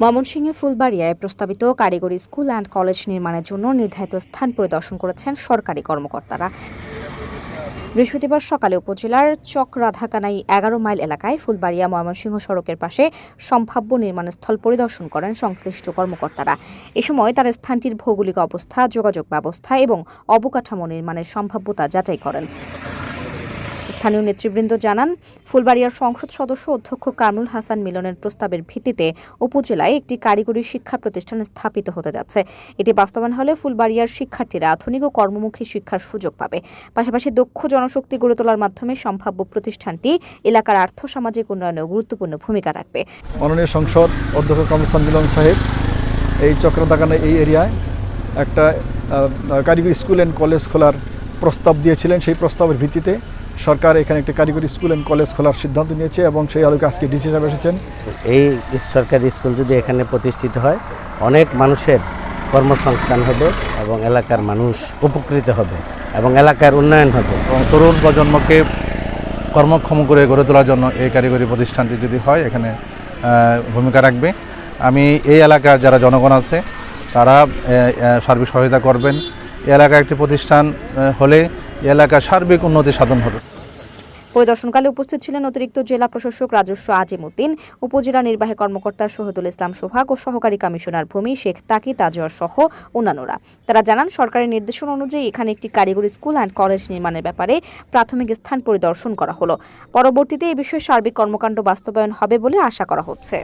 ময়মনসিংহের ফুলবাড়িয়ায় প্রস্তাবিত কারিগরি স্কুল অ্যান্ড কলেজ নির্মাণের জন্য নির্ধারিত স্থান পরিদর্শন করেছেন সরকারি কর্মকর্তারা। বৃহস্পতিবার সকালে উপজেলার চকরাধাকানাই ১১ মাইল এলাকায় ফুলবাড়িয়া ময়মনসিংহ সড়কের পাশে সম্ভাব্য নির্মাণস্থল পরিদর্শন করেন সংশ্লিষ্ট কর্মকর্তারা। এ সময় তারা স্থানটির ভৌগোলিক অবস্থা, যোগাযোগ ব্যবস্থা এবং অবকাঠামো নির্মাণের সম্ভাব্যতা যাচাই করেন। স্থানীয় নেতৃবৃন্দ জানান, ফুলবাড়িয়ার সংসদ সদস্য অধ্যক্ষ কামরুল হাসান মিলনের প্রস্তাবের ভিত্তিতে উপজেলায় একটি কারিগরি শিক্ষা প্রতিষ্ঠান স্থাপিত হতে যাচ্ছে। এটি বাস্তবায়ন হলে ফুলবাড়িয়ার শিক্ষার্থীরা আধুনিক ও কর্মমুখী শিক্ষার সুযোগ পাবে। পাশাপাশি দক্ষ জনশক্তি গড়ে তোলার মাধ্যমে সম্ভাব্য প্রতিষ্ঠানটি এলাকার আর্থ-সামাজিক উন্নয়নে গুরুত্বপূর্ণ ভূমিকা রাখবে। মাননীয় সংসদ অধ্যক্ষ কামরুল হাসান মিলন সাহেব এই চক্রদাগানে এই এরিয়ায় একটা কারিগরি স্কুল অ্যান্ড কলেজ খোলার প্রস্তাব দিয়েছিলেন। সেই প্রস্তাবের ভিত্তিতে সরকার এখানে একটি কারিগরি স্কুল অ্যান্ড কলেজ খোলার সিদ্ধান্ত নিয়েছে এবং সেই আলোকে আজকে ডিসি সাহেব এসেছেন। এই সরকারি স্কুল যদি এখানে প্রতিষ্ঠিত হয়, অনেক মানুষের কর্মসংস্থান হবে এবং এলাকার মানুষ উপকৃত হবে এবং এলাকার উন্নয়ন হবে। এবং তরুণ প্রজন্মকে কর্মক্ষম করে গড়ে তোলার জন্য এই কারিগরি প্রতিষ্ঠানটি যদি হয় এখানে ভূমিকা রাখবে। আমি এই এলাকার যারা জনগণ আছে তারা সার্বিক সহায়তা করবেন। এই এলাকায় একটি প্রতিষ্ঠান হলে এলাকার সার্বিক উন্নতি সাধন হবে। পরিদর্শনকালে উপস্থিত ছিলেন অতিরিক্ত জেলা প্রশাসক রাজস্ব আজিমউদ্দিন, উপজেলা নির্বাহী কর্মকর্তা শহীদুল ইসলাম সোহাগ ও সহকারী কমিশনার ভূমি শেখ তাকি তাজওয়ার সহ অন্যান্যরা। তারা জানান, সরকারের নির্দেশনা অনুযায়ী এখানে একটি কারিগরি স্কুল অ্যান্ড কলেজ নির্মাণের ব্যাপারে প্রাথমিক স্থান পরিদর্শন করা হলো। পরবর্তীতে এই বিষয়ে সার্বিক কর্মকাণ্ড বাস্তবায়ন হবে বলে আশা করা হচ্ছে।